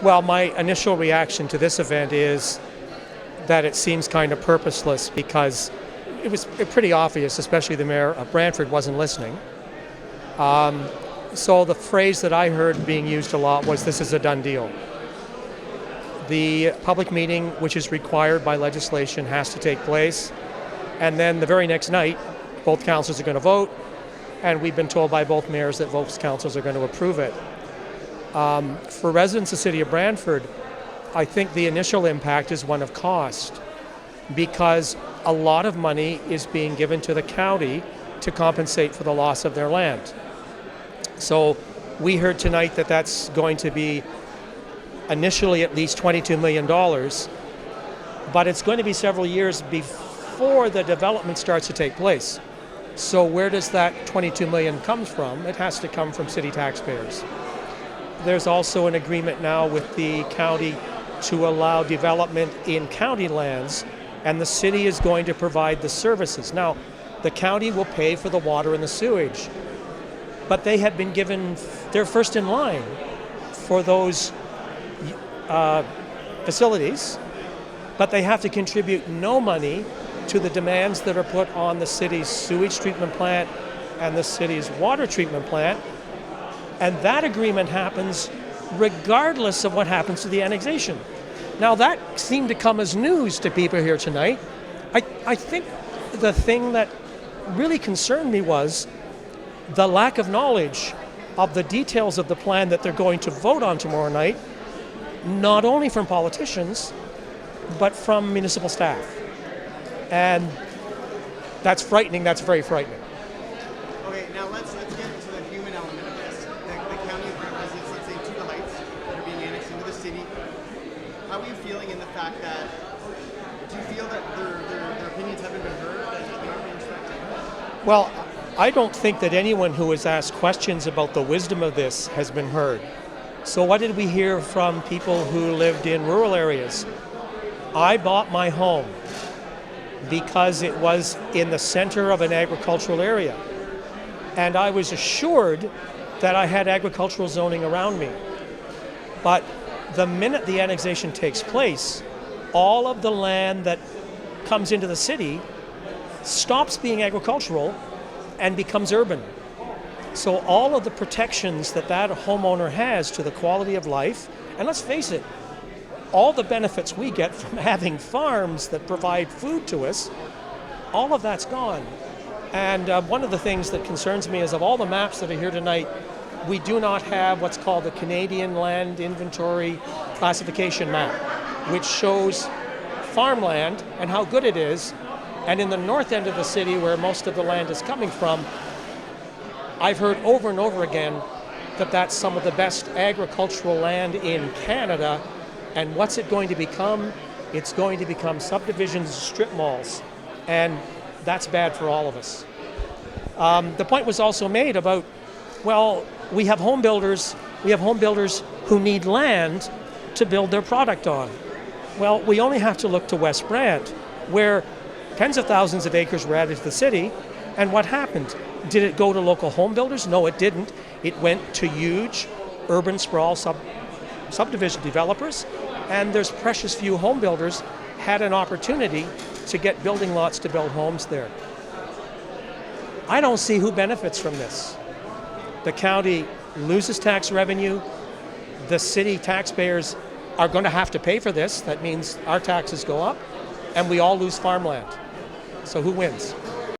Well, my initial reaction to this event is that it seems kind of purposeless because it was pretty obvious, especially the mayor of Brantford wasn't listening. So the phrase that I heard being used a lot was, "This is a done deal." The public meeting, which is required by legislation, has to take place. And then the very next night, both councils are going to vote. And we've been told by both mayors that both councils are going to approve it. For residents of the city of Brantford, I think the initial impact is one of cost, because a lot of money is being given to the county to compensate for the loss of their land. So we heard tonight that that's going to be initially at least $22 million, but it's going to be several years before the development starts to take place. So where does that $22 million come from? It has to come from city taxpayers. There's also an agreement now with the county to allow development in county lands, and the city is going to provide the services. Now, the county will pay for the water and the sewage, but they have been given, they're first in line for those facilities, but they have to contribute no money to the demands that are put on the city's sewage treatment plant and the city's water treatment plant. And that agreement happens regardless of what happens to the annexation. Now, that seemed to come as news to people here tonight. I think the thing that really concerned me was the lack of knowledge of the details of the plan that they're going to vote on tomorrow night, not only from politicians, but from municipal staff. And that's frightening. That's very frightening. Okay, now let's get into the human element of this. The county of Brant residents, let's say, to the heights that are being annexed into the city. How are you feeling in the fact that, do you feel that their opinions haven't been heard and that they aren't being respected? Well, I don't think that anyone who has asked questions about the wisdom of this has been heard. So what did we hear from people who lived in rural areas? I bought my home because it was in the center of an agricultural area. And I was assured that I had agricultural zoning around me. But the minute the annexation takes place, all of the land that comes into the city stops being agricultural and becomes urban. So all of the protections that homeowner has to the quality of life, and let's face it, all the benefits we get from having farms that provide food to us, all of that's gone. And one of the things that concerns me is, of all the maps that are here tonight, we do not have what's called the Canadian Land Inventory Classification Map, which shows farmland and how good it is. And in the north end of the city, where most of the land is coming from, I've heard over and over again that that's some of the best agricultural land in Canada. And what's it going to become? It's going to become subdivisions, strip malls, and that's bad for all of us. The point was also made about, well, we have home builders who need land to build their product on. Well, we only have to look to West Brant, where tens of thousands of acres were added to the city, and what happened? Did it go to local home builders? No, it didn't. It went to huge urban sprawl subdivision developers, and there's precious few home builders had an opportunity to get building lots to build homes there. I don't see who benefits from this. The county loses tax revenue. The city taxpayers are going to have to pay for this. That means our taxes go up, and we all lose farmland. So who wins?